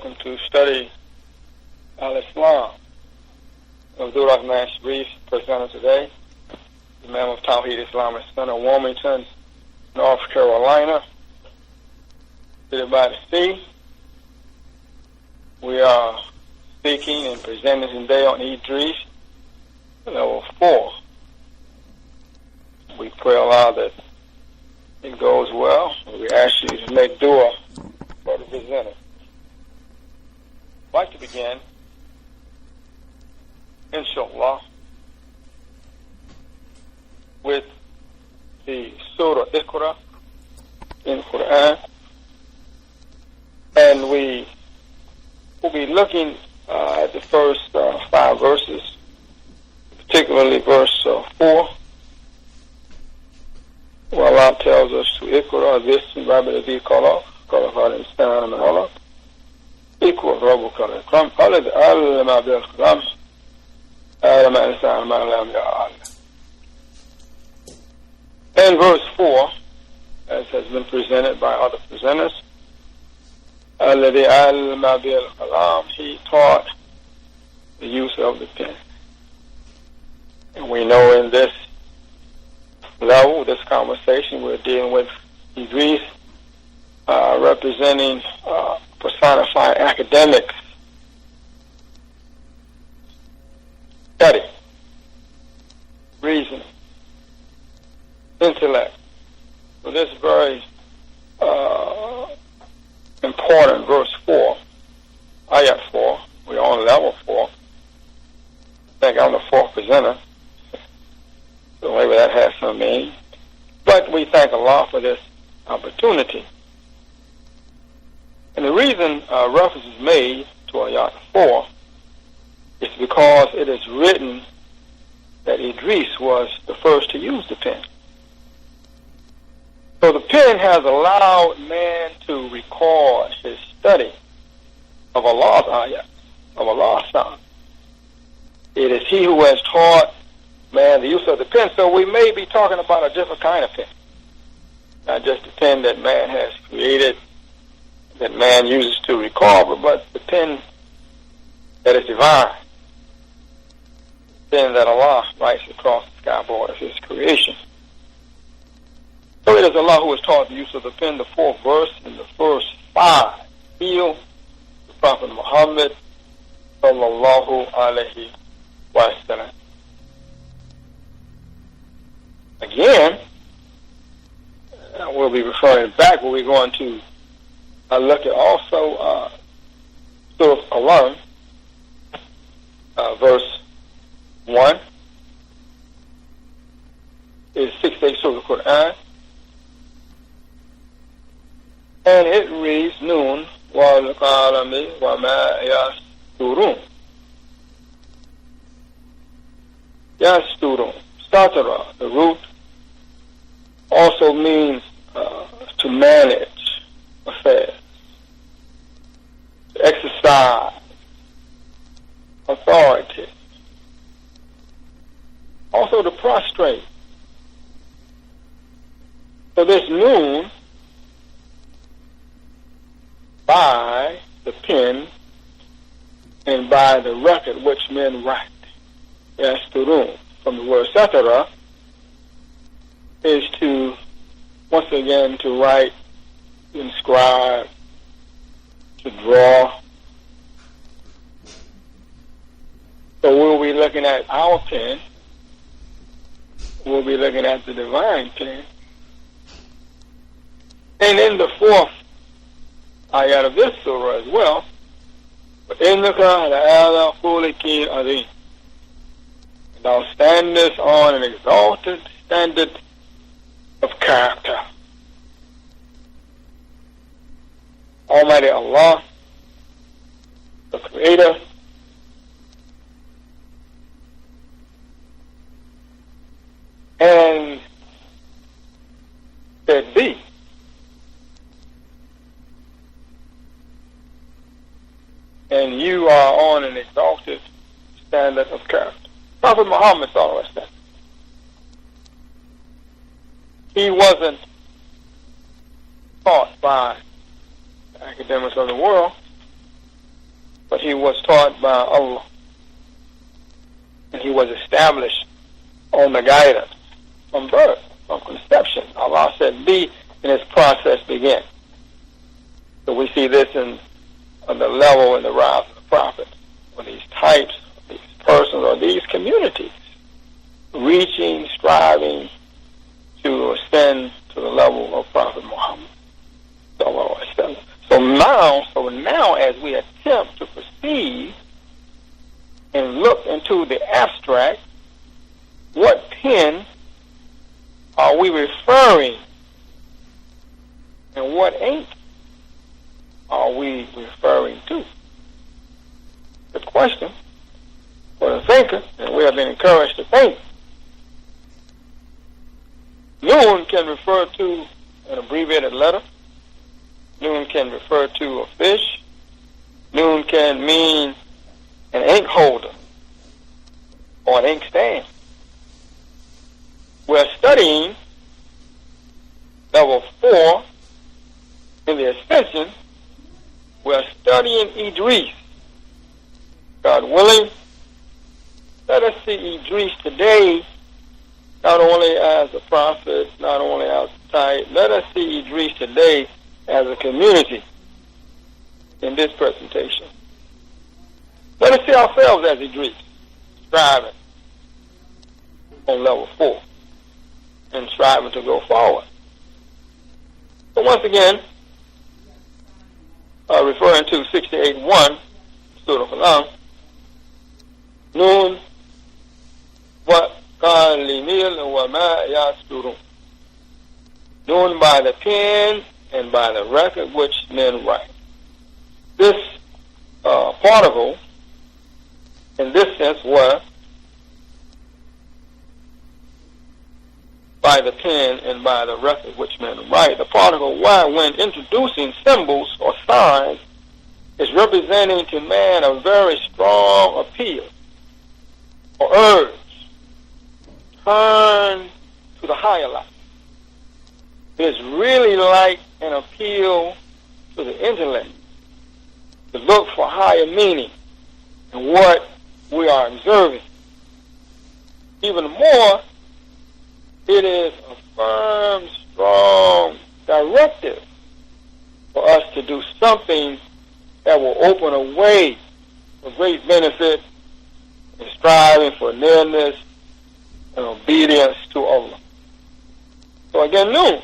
welcome to study Al-Islam. Abdul-Rahman Shareef, presenter today, Imam of Tawheed Islamic Center, Wilmington, North Carolina, city by the sea. We are speaking and presenting today on Idris, level 4. We pray Allah that it goes well. We ask you to make dua for the presenter. I'd like to begin, inshallah, with the Surah Isra in Quran, and we will be looking at the first 5 verses, particularly verse 4, where Allah tells us to Iqra this Rabbi Ladhi Khalaq, Khalaq al-Insan min Allah, Iqra Rabbuka al-Akram, Alladhi allama bil-qalam, allama al-insan ma lam ya'lam. And verse 4, as has been presented by other presenters, Alladhi allama bil-qalam, he taught the use of the pen. And we know in this level, this conversation, we're dealing with Idris, representing personified academics, study, reasoning, intellect. So this very important verse 4, ayat 4, we're on level 4. I think I'm the 4th presenter. So maybe that has some meaning. But we thank Allah for this opportunity. And the reason reference is made to Ayat 4 is because it is written that Idris was the first to use the pen. So the pen has allowed man to record his study of Allah's ayat, of Allah's sign. It is he who has taught man the use of the pen. So we may be talking about a different kind of pen, not just the pen that man has created, that man uses to record, but the pen that is divine, the pen that Allah writes across the skyboard of his creation. So it is Allah who has taught the use of the pen. The 4th verse in the first 5 heal the Prophet Muhammed sallallahu alaihi wasallam. Again, we'll be referring back, but we're going to look at also Surah Al-Qalam, verse 1. Is 6th day Surah Al-Quran, and it reads, Noon wal-qalami wa ma yasturun. Yasturun, statara, the root, also means to manage affairs, to exercise authority, also to prostrate. So this noon, by the pen and by the record which men write, yasturun, from the word satara, is to, once again, to write, to inscribe, to draw. So we'll be looking at our pen, we'll be looking at the divine pen. And in the 4th ayat of this surah as well, وَإِنَّكَ لَعَلَىٰ خُلُقٍ عَظِيمٍ, thou standest on an exalted standard of character. Almighty Allah, the Creator, and said be. And you are on an exalted standard of character. Prophet Muhammad sallallahu alaihi wasallam, he wasn't taught by the academics of the world. but he was taught by Allah, and he was established on the guidance from birth, from conception. Allah said, be, and his process began. So we see this in on the level and the rise of the prophet, or these types, these persons, or these communities, reaching, striving to ascend to the level of Prophet Muhammad. So now, as we attempt to perceive and look into the abstract, what pen are we referring, and what ink are we referring to? Good question for the thinker, and we have been encouraged to think. Noon can refer to an abbreviated letter. Noon can refer to a fish. Noon can mean an ink holder or an ink stand. We're studying level 4 in the ascension. We're studying Idris. God willing, let us see Idris today, not only as a prophet, not only as a type. Let us see Idris today as a community in this presentation. Let us see ourselves as Idris, striving on level 4 and striving to go forward. So once again, referring to 68.1, Surah Al-Qalam, Noon wa qalimil wa ma yasturun. Known by the pen and by the record which men write. This particle, in this sense, was by the pen and by the record which men write. The particle why, when introducing symbols or signs, is representing to man a very strong appeal or urge. Turn to the higher life. It is really like an appeal to the intellect to look for higher meaning in what we are observing. Even more, it is a firm, strong directive for us to do something that will open a way for great benefit in striving for nearness and obedience to Allah. So again, noon,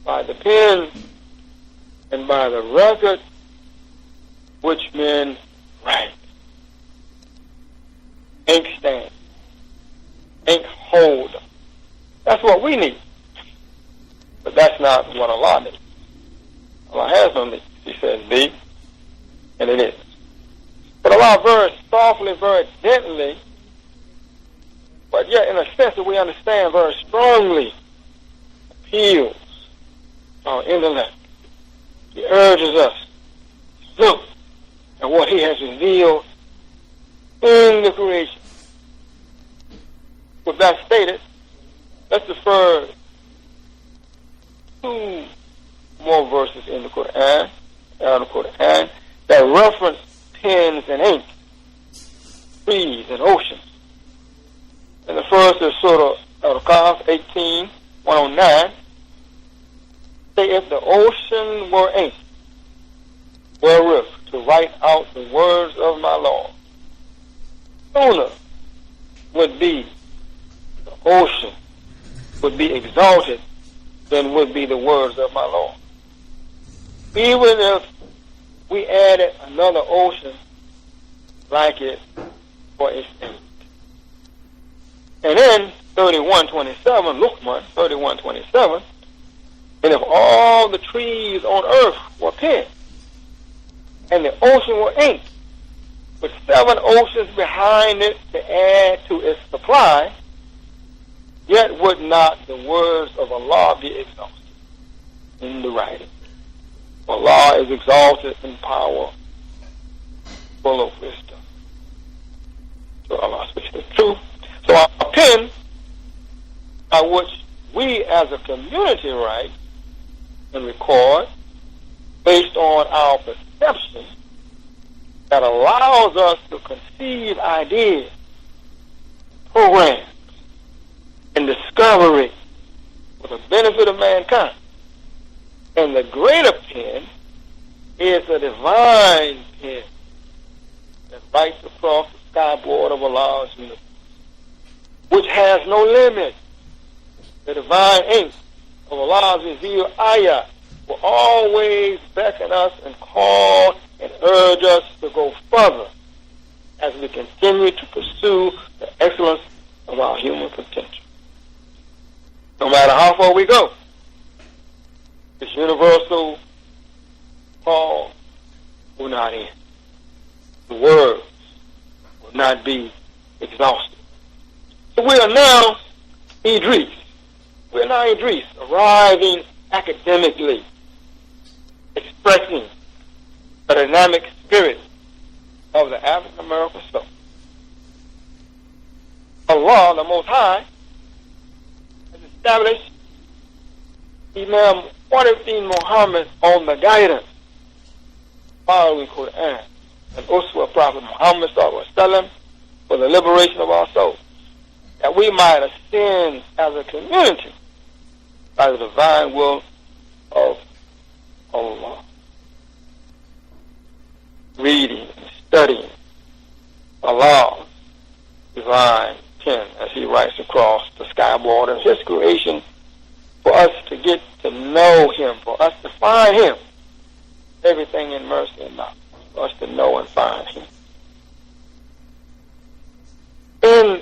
by the pen and by the record which men write. Ink stand, ink holder. That's what we need. But that's not what Allah needs. Allah has no need. He says be, and it is. But Allah very softly, very gently, but yet in a sense that we understand very strongly, appeals our intellect. He urges us to look at what He has revealed in the creation. With that stated, let's refer two more verses in the Quran, that reference pens and ink, trees and oceans. And the first is Surah Al-Kahf 18:109. Say, if the ocean were ink, wherewith to write out the words of my Lord, sooner would be the ocean would be exalted than would be the words of my Lord. Even if we added another ocean like it for its ink. And then 31:27, Luqman 31:27, and if all the trees on earth were pens, and the ocean were ink, with 7 oceans behind it to add to its supply, yet would not the words of Allah be exalted in the writing. Allah is exalted in power, full of wisdom. So Allah speaks the truth. So our pen, by which we as a community write and record, based on our perception that allows us to conceive ideas, programs, and discovery for the benefit of mankind. And the greater pen is a divine pen that writes across the skyboard of Allah's universe, which has no limit. The divine ink of Allah's revealed ayah will always beckon us and call and urge us to go further as we continue to pursue the excellence of our human potential. No matter how far we go, this universal call will not end. The words will not be exhausted. So we are now Idris. We are now Idris, arriving academically, expressing the dynamic spirit of the African American soul. Allah, the Most High, has established Imam Muhammed on the guidance following Quran and Uswa Prophet Muhammad ﷺ for the liberation of our souls, that we might ascend as a community by the divine will of Allah. Reading and studying Allah's divine pen as He writes across the skyboard of His creation, for us to get to know Him, for us to find Him, everything in mercy and knowledge, for us to know and find Him. In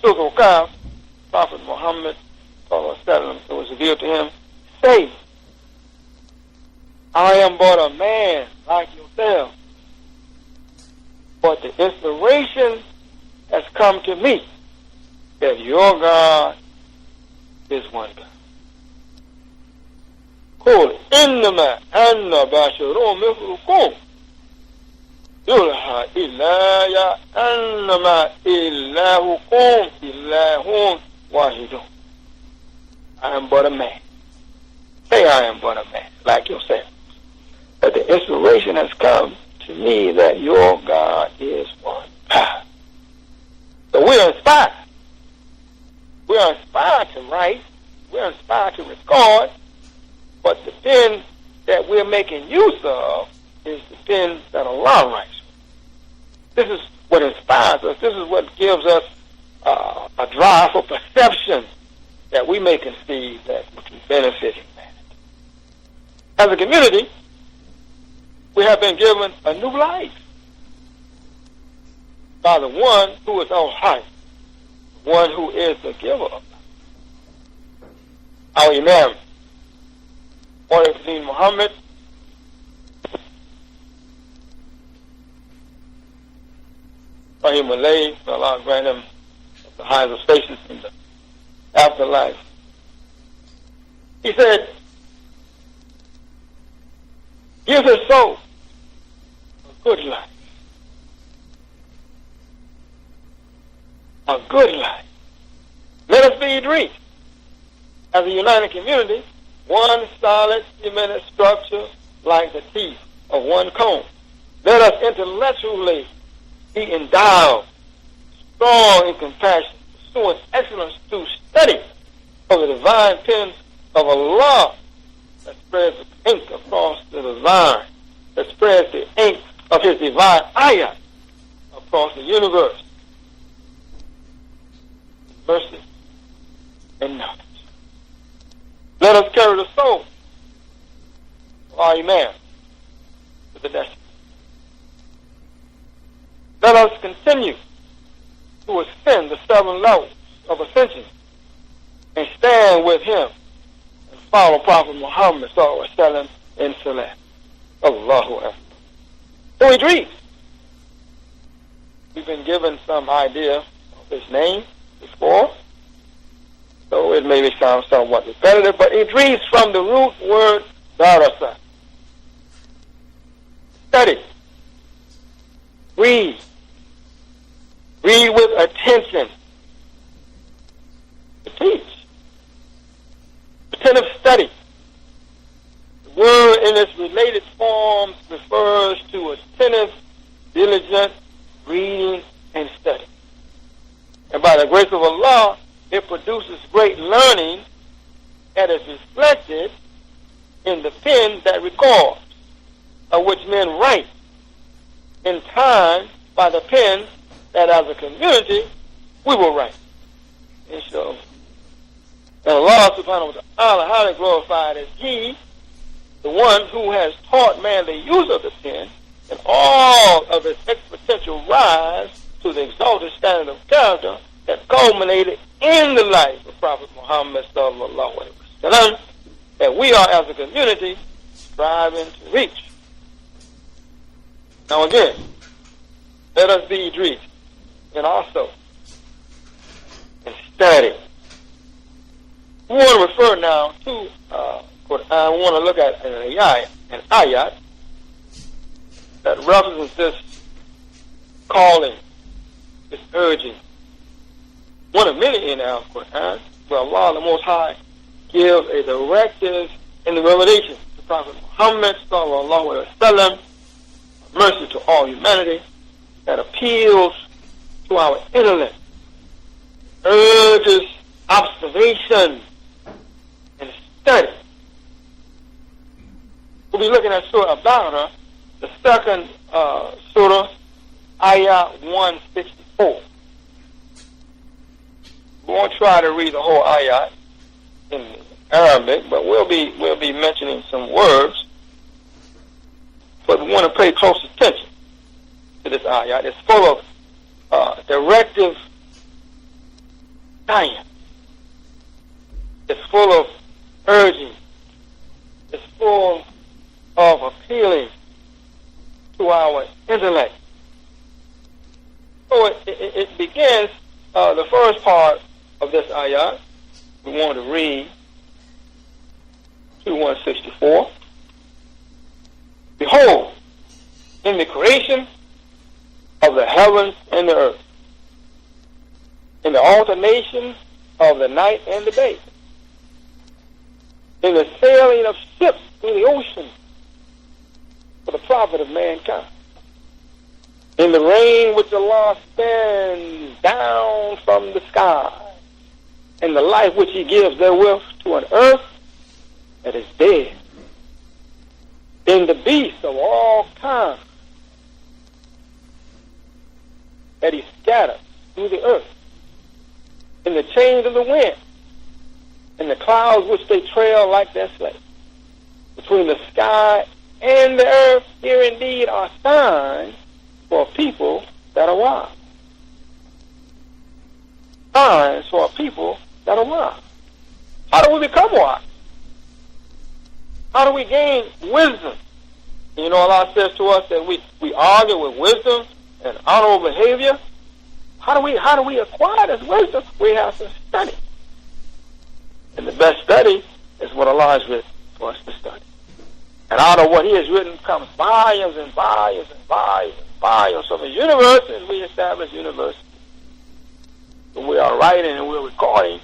Surah Al-Kahf, Prophet Muhammad ﷺ, it was revealed to him, say, I am but a man like yourself, but the inspiration has come to me that your God is one God. قل إنما أنا بشر مثلكم يوحى إلي أنما إلهكم إله واحد. I am but a man. Say I am but a man, like yourself. But the inspiration has come to me that your God is one God. So we are inspired. We are inspired to write. We are inspired to record. But the pen that we're making use of is the pen that Allah writes. This is what inspires us. This is what gives us a drive for perception that we may conceive that we can benefit humanity. As a community, we have been given a new life by the one who is on high, one who is the giver of life. Our Imam Muhammad may Allah grant him the highest of spaces in the afterlife. He said, give his soul a good life. A good life. Let us be Idris. As a united community, one solid cemented structure like the teeth of one comb. Let us intellectually be endowed, strong in compassion, pursuing excellence through study of the divine pen of Allah that spreads the ink across the divine, that spreads the ink of His divine ayah across the universe. Mercy and knowledge. Let us carry the soul of our Imam to the destiny. Let us continue to ascend the 7 levels of ascension and stand with him and follow Prophet Muhammad ﷺ in Salat. Allahu Akbar. So Idris, we've been given some idea of his name before, so it may sound somewhat repetitive, but Idris from the root word darasa. Study. Read. Read with attention. To teach. Attentive study. The word in its related forms refers to attentive diligent reading and study. And by the grace of Allah, it produces great learning that is reflected in the pen that records, of which men write in time by the pen that as a community we will write. Inshallah. And Allah subhanahu wa ta'ala, highly glorified is He, the one who has taught man the use of the pen and all of its exponential rise to the exalted standard of character that culminated in the life of Prophet Muhammad sallallahu alaihi wasallam, that we are as a community striving to reach. Now again, let us be Idris and also and study. We want to refer now to Quran. We want to look at an ayat that represents this calling, this urging. One of many in our Quran, where Allah the Most High gives a directive in the revelation to Prophet Muhammad sallallahu alaihi wasallam, mercy to all humanity, that appeals to our intellect, urges observation and study. We'll be looking at Surah Al-Baqarah, the second Surah, Ayah 164. We won't try to read the whole ayat in Arabic, but we'll be mentioning some words. But we want to pay close attention to this ayat. It's full of directive science. It's full of urging. It's full of appealing to our intellect. So it begins, the first part of this ayat, we want to read to 164. Behold, in the creation of the heavens and the earth, in the alternation of the night and the day, in the sailing of ships through the ocean for the profit of mankind, in the rain which Allah sends down from the sky, and the life which He gives therewith to an earth that is dead, in the beasts of all kinds that He scatters through the earth, in the change of the wind, in the clouds which they trail like their slaves. Between the sky and the earth, here indeed are signs for people that are wise. Signs for people that are wise. How do we become wise? How do we gain wisdom? You know, Allah says to us that we argue with wisdom and honorable behavior. How do we acquire this wisdom? We have to study. And the best study is what Allah has written for us to study. And out of what He has written comes volumes and volumes and volumes and volumes. So the universe, as we establish university, when we are writing and we're recording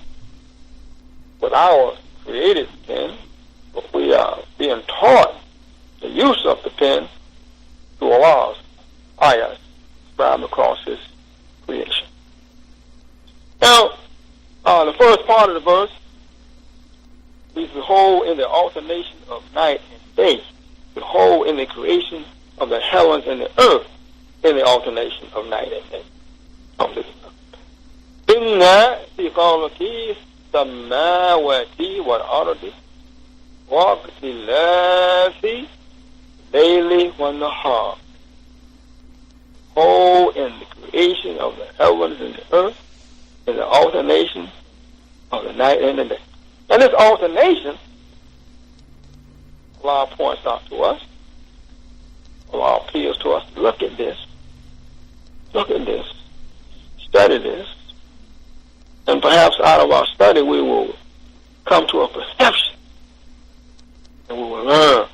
with our creative pen, but we are being taught the use of the pen through Allah's ayahs spread across His creation. Now, the first part of the verse, we behold in the alternation of night and day, behold in the creation of the heavens and the earth, in the alternation of night and day. Inna fi khalqi samawati wal ardi wa ikhtilafi layli wan nahar. Behold in the creation of the heavens and the earth, in the alternation of the night and the day. And this alternation, Allah points out to us, Allah appeals to us, look at this, study this, and perhaps out of our study we will come to a perception, and we will learn,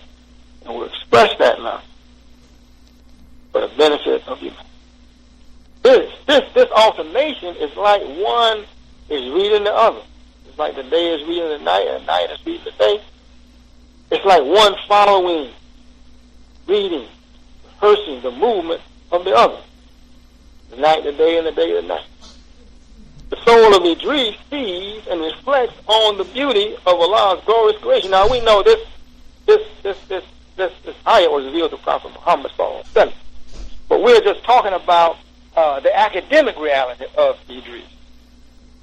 and we'll express that now for the benefit of humanity. This alternation is like one is reading the other. It's like the day is reading the night, and the night is reading the day. It's like one following, reading, rehearsing the movement of the other. The night, the day, and the day, the night. The soul of Idris sees and reflects on the beauty of Allah's glorious creation. Now we know this ayah was revealed to Prophet Muhammad sallallahu alaihi wasallam. But we're just talking about the academic reality of Idris.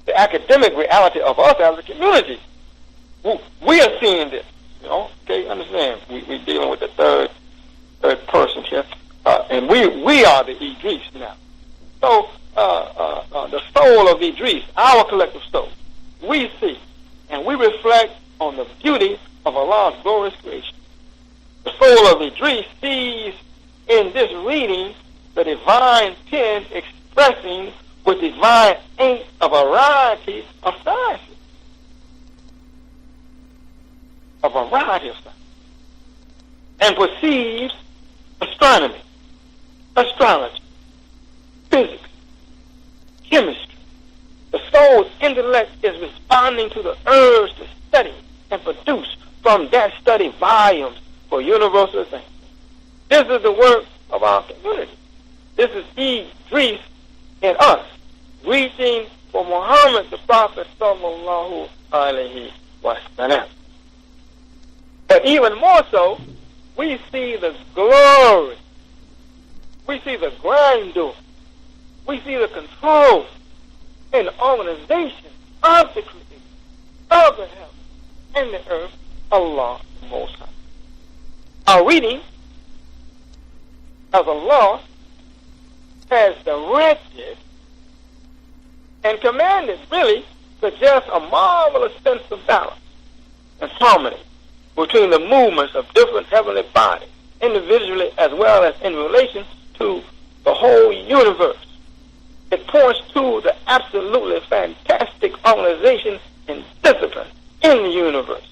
The academic reality of us as a community. We are seeing this. You know, okay, understand? We're dealing with the third person here. And we are the Idris now. So the soul of Idris, our collective soul, we see and we reflect on the beauty of Allah's glorious creation. The soul of Idris sees in this reading the divine pen expressing with divine ink a variety of sciences. A variety of sciences. And perceives astronomy, astrology, physics, chemistry. The soul's intellect is responding to the urge to study and produce from that study volumes for universal things. This is the work of our community. This is Idris in us, reaching for Muhammad the Prophet sallallahu alaihi wasallam. But even more so, we see the glory, we see the grandeur, we see the control and organization of the creation, of the heaven and the earth, Allah the Most High. Our reading as Allah has directed and commanded really suggests a marvelous sense of balance and harmony between the movements of different heavenly bodies, individually as well as in relation to the whole universe. It points to the absolutely fantastic organization and discipline in the universe,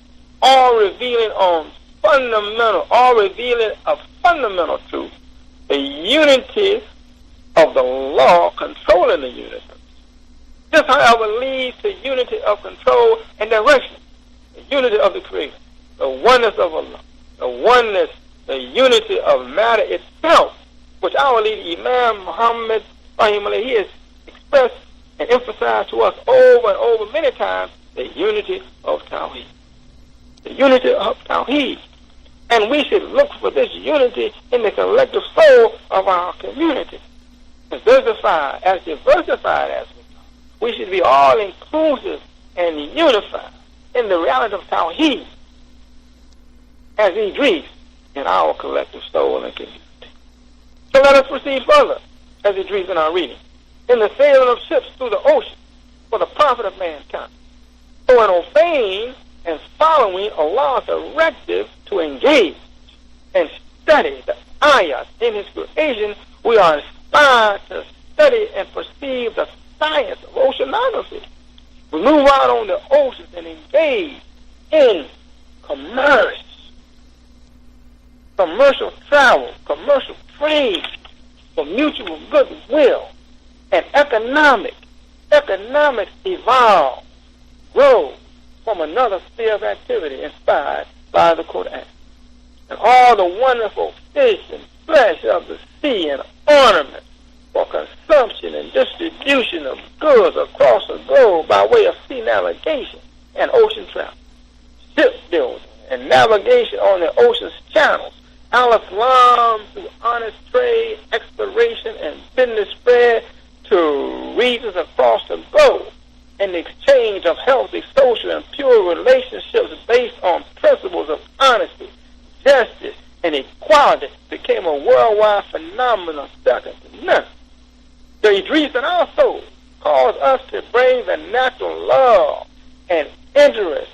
all revealing a fundamental truth, the unity of the law controlling the universe. This, however, leads to unity of control and direction, the unity of the Creator, the oneness of Allah, the unity of matter itself, which our leader Imam Muhammed, he has expressed and emphasized to us over and over many times, the unity of Tawheed. The unity of Tawheed. And we should look for this unity in the collective soul of our community. As diversified as we are, we should be all inclusive and unified in the reality of Tawheed as Idris in our collective soul and community. So let us proceed further as Idris in our reading. In the sailing of ships through the ocean for the profit of mankind. So in obeying and following Allah's directive to engage and study the ayahs in His creation, we are inspired to study and perceive the science of oceanography. We move out on the oceans and engage in commercial travel, commercial trade for mutual goodwill, and economics evolve, grow from another sphere of activity inspired by the Quran. And all the wonderful fish and flesh of the sea and ornaments for consumption and distribution of goods across the globe by way of sea navigation and ocean travel, shipbuilding and navigation on the ocean's channels, al-Islam through honest trade, exploration, and business spread to regions across the globe, and the exchange of healthy, social, and pure relationships based on principles of honesty, justice, and equality became a worldwide phenomenon second to none. The Idris in our soul calls us to bring the natural love and interest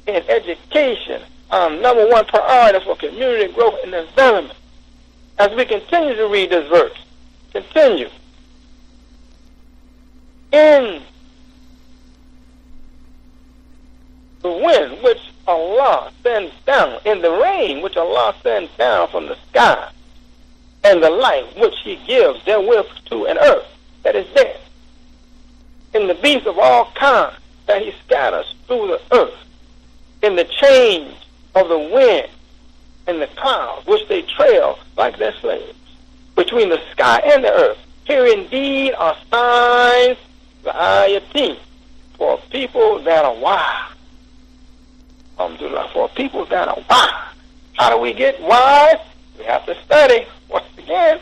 in education, our number one priority for community growth and development. As we continue to read this verse, continue. In the wind which Allah sends down, in the rain which Allah sends down from the sky, and the light which He gives therewith to an earth that is dead, in the beasts of all kinds that He scatters through the earth, in the change of the wind and the clouds which they trail like their slaves, between the sky and the earth. Here indeed are signs, the ayatin, for people that are wise. Alhamdulillah, for people that are wise. How do we get wise? We have to study. Once again,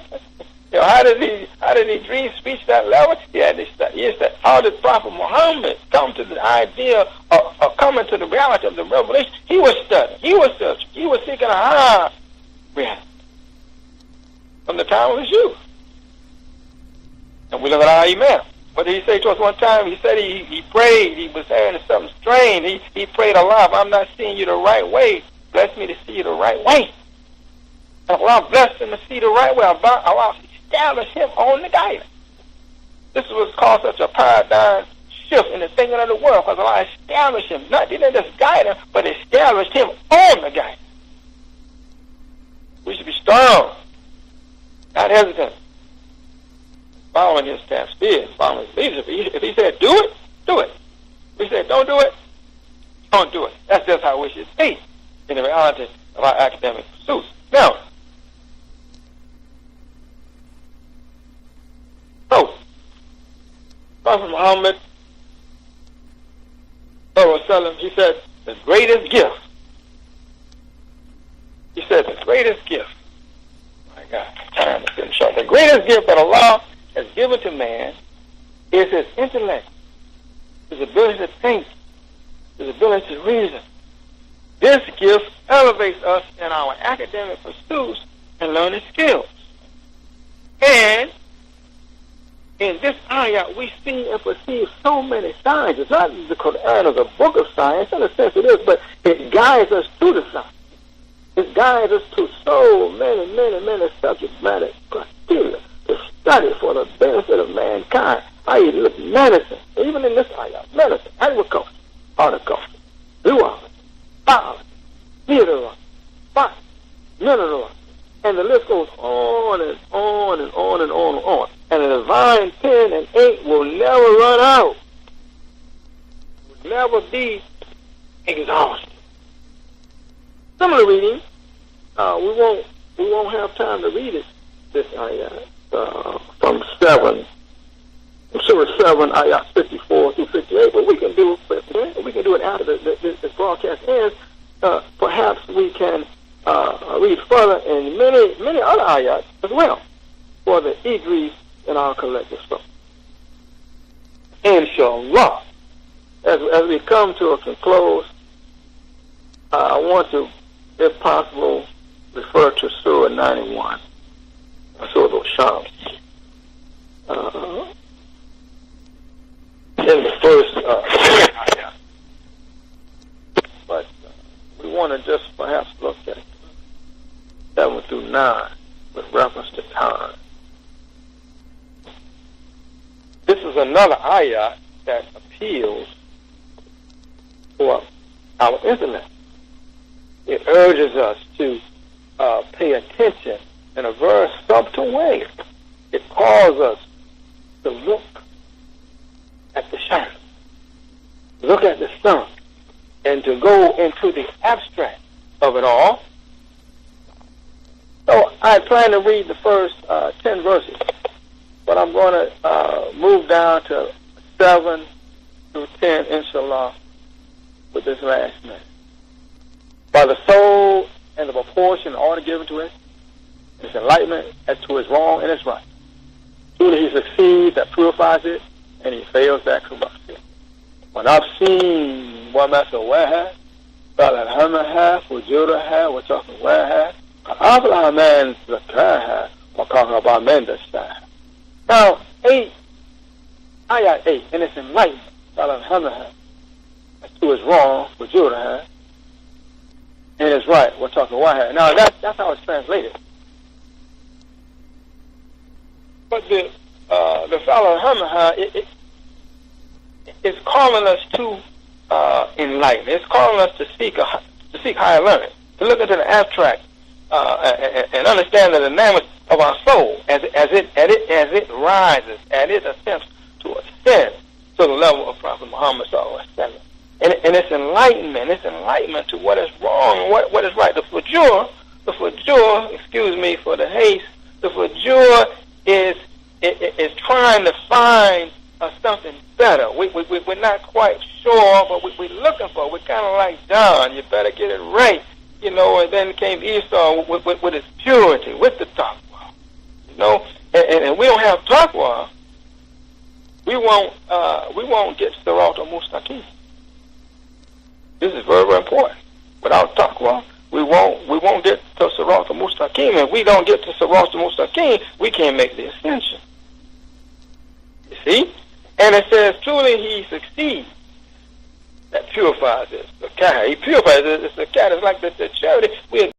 how did Idris reach that level? He had to study. How did Prophet Muhammad come to the idea of coming to the reality of the revelation? He was studying. He was searching. He was seeking a higher reality from the time of his youth. And we look at our Imam. What did he say to us one time? He said he prayed. He was saying something strange. He prayed, Allah, if I'm not seeing you the right way, bless me to see you the right way. And Allah blessed him to see the right way. Allah established him on the guidance. This is what's called such a paradigm shift in the thinking of the world, because Allah established him. Not didn't just guide him, but established him on the guidance. We should be strong, not hesitant. Following his tafsir, following his leadership. If he said do it, do it. If he said don't do it, don't do it. That's just how we should be in the reality of our academic pursuits. Now, so Prophet Muhammad, he said the greatest gift. He said the greatest gift. My God, time is getting short. The greatest gift that Allah has given to man is his intellect, his ability to think, his ability to reason. This gift elevates us in our academic pursuits and learning skills. And in this ayah, we see and perceive so many signs. It's not the Quran is a book of science, in a sense it is, but it guides us to the science. It guides us to so many subject matter criteria to study for the benefit of mankind. I look medicine, even in this ayah, medicine, agriculture, horticulture, zoology, biology, meteorology, botany, mineralogy, and the list goes on and on and on and on and on. And the divine pen and ink will never run out. Will never be exhausted. Some of the reading, we won't have time to read it. This ayah from Surah 7, ayah 54 through 58. But we can do it after this broadcast ends. Perhaps we can read further in many other ayahs as well for the Idris in our collective stuff. Inshallah, as we come to a close, I want to, if possible, refer to Surah 91, Surah Al-Shams. In the first ayah. But we want to just perhaps look at 7 through 9 with reference to time. This is another ayah that appeals for our intellect. It urges us to pay attention in a very subtle way. It calls us to look at the shadow, look at the sun, and to go into the abstract of it all. So I plan to read the first 10 verses, but I'm going to move down to 7 through 10, inshallah, with this last minute. By the soul and the proportion and order given to it, its enlightenment as to its wrong and its right. Truly he succeeds that purifies it, and he fails that corrupts it. ونفسي وما سواها فألهمها فجورها وتقواها أفلح من زكاها وخاب من دساها. Now, ayah 8, and it's enlightenment. فألهمها as to its wrong, fujuraha, and it's right. وتقواها. Now that's how it's translated. But the فألهمها, it's calling us to enlighten. It's calling us to seek higher learning, to look into the abstract and understand the dynamics of our soul as it rises, as it attempts to ascend to the level of Prophet Muhammad sallallahu alaihi wasallam. And it's enlightenment to what is wrong and what is right. The fujur, excuse me for the haste The fujur is trying to find something better. We're not quite sure, but we're looking for. We're kind of like John. You better get it right, you know. And then came Esau with his purity, with the taqwa, you know. And we don't have taqwa. We won't get Sirat al-Mustaqim. This is very, very important. Without taqwa, we won't get to Sirat al-Mustaqim. If we don't get to Sirat al-Mustaqim, we can't make the ascension. You see? And it says, truly he succeeds. That purifies it. He purifies it. It's the cat. It's like the charity.